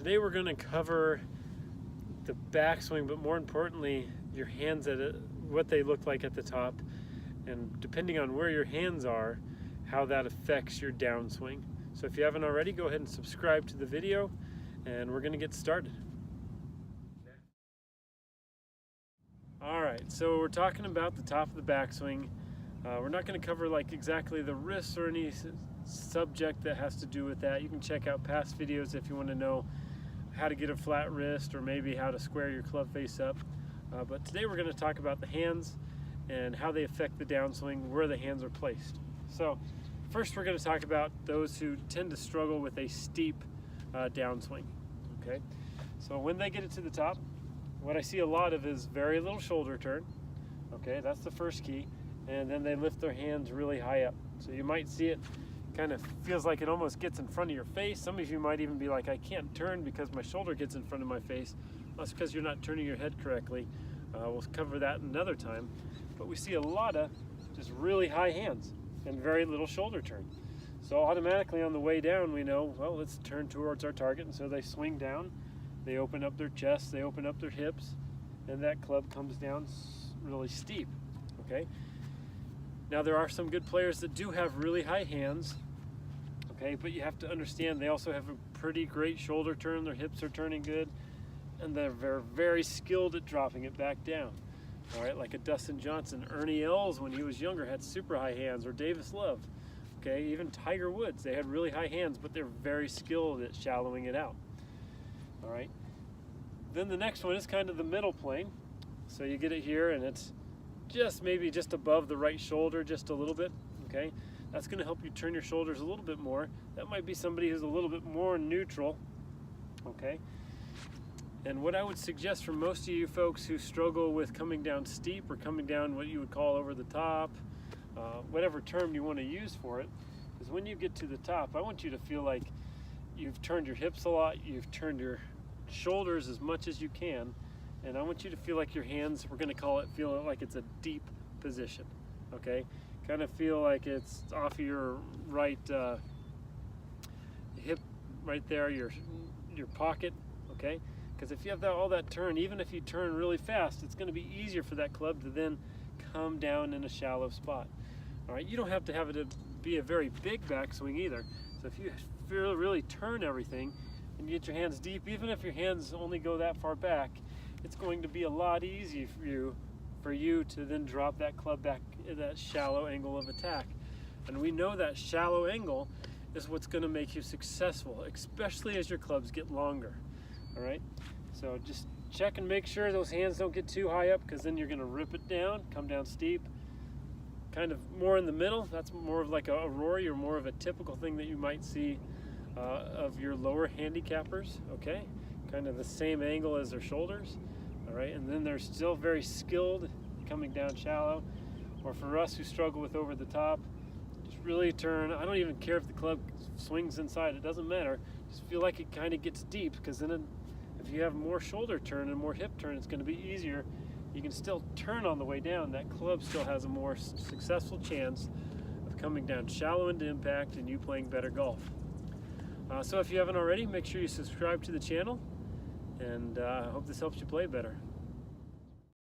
Today we're going to cover the backswing, but more importantly, your hands at it, what they look like at the top, and depending on where your hands are, how that affects your downswing. So if you haven't already, go ahead and subscribe to the video, and we're going to get started. Alright, so we're talking about the top of the backswing. We're not going to cover like exactly the wrists or any subject that has to do with that. You can check out past videos if you want to know how to get a flat wrist or maybe how to square your club face up. But today we're going to talk about the hands and how they affect the downswing, where the hands are placed. So first we're going to talk about those who tend to struggle with a steep downswing. Okay, so when they get it to the top, what I see a lot of is very little shoulder turn. Okay, that's the first key. And then they lift their hands really high up. So you might see it kind of feels like it almost gets in front of your face. Some of you might even be like, I can't turn because my shoulder gets in front of my face. That's because you're not turning your head correctly. We'll cover that another time. But we see a lot of just really high hands and very little shoulder turn. So automatically on the way down, we know, well, let's turn towards our target. And so they swing down, they open up their chest, they open up their hips, and that club comes down really steep, okay? Now there are some good players that do have really high hands, okay, but you have to understand they also have a pretty great shoulder turn, their hips are turning good, and they're very skilled at dropping it back down. All right, like a Dustin Johnson, Ernie Els when he was younger had super high hands, or Davis Love, okay, even Tiger Woods, they had really high hands, but they're very skilled at shallowing it out. All right, then the next one is kind of the middle plane. So you get it here and it's maybe just above the right shoulder, just a little bit, okay? That's gonna help you turn your shoulders a little bit more. That might be somebody who's a little bit more neutral, okay? And what I would suggest for most of you folks who struggle with coming down steep or coming down what you would call over the top, whatever term you wanna use for it, is when you get to the top, I want you to feel like you've turned your hips a lot, you've turned your shoulders as much as you can, and I want you to feel like your hands, we're gonna call it, feel like it's a deep position, okay? Kind of feel like it's off of your right hip right there, your pocket, okay? Because if you have all that turn, even if you turn really fast, it's gonna be easier for that club to then come down in a shallow spot. All right, you don't have to have it to be a very big backswing either. So if you really turn everything and you get your hands deep, even if your hands only go that far back, it's going to be a lot easier for you to then drop that club back at that shallow angle of attack. And we know that shallow angle is what's going to make you successful, especially as your clubs get longer. All right, so just check and make sure those hands don't get too high up, because then you're going to rip it down, come down steep. Kind of more in the middle, that's more of like a Rory, or more of a typical thing that you might see of your lower handicappers, okay? Kind of the same angle as their shoulders, all right? And then they're still very skilled coming down shallow. Or for us who struggle with over the top, just really turn. I don't even care if the club swings inside, it doesn't matter. Just feel like it kind of gets deep, because then if you have more shoulder turn and more hip turn, it's going to be easier. You can still turn on the way down. That club still has a more successful chance of coming down shallow into impact and you playing better golf. So if you haven't already, make sure you subscribe to the channel, and I hope this helps you play better.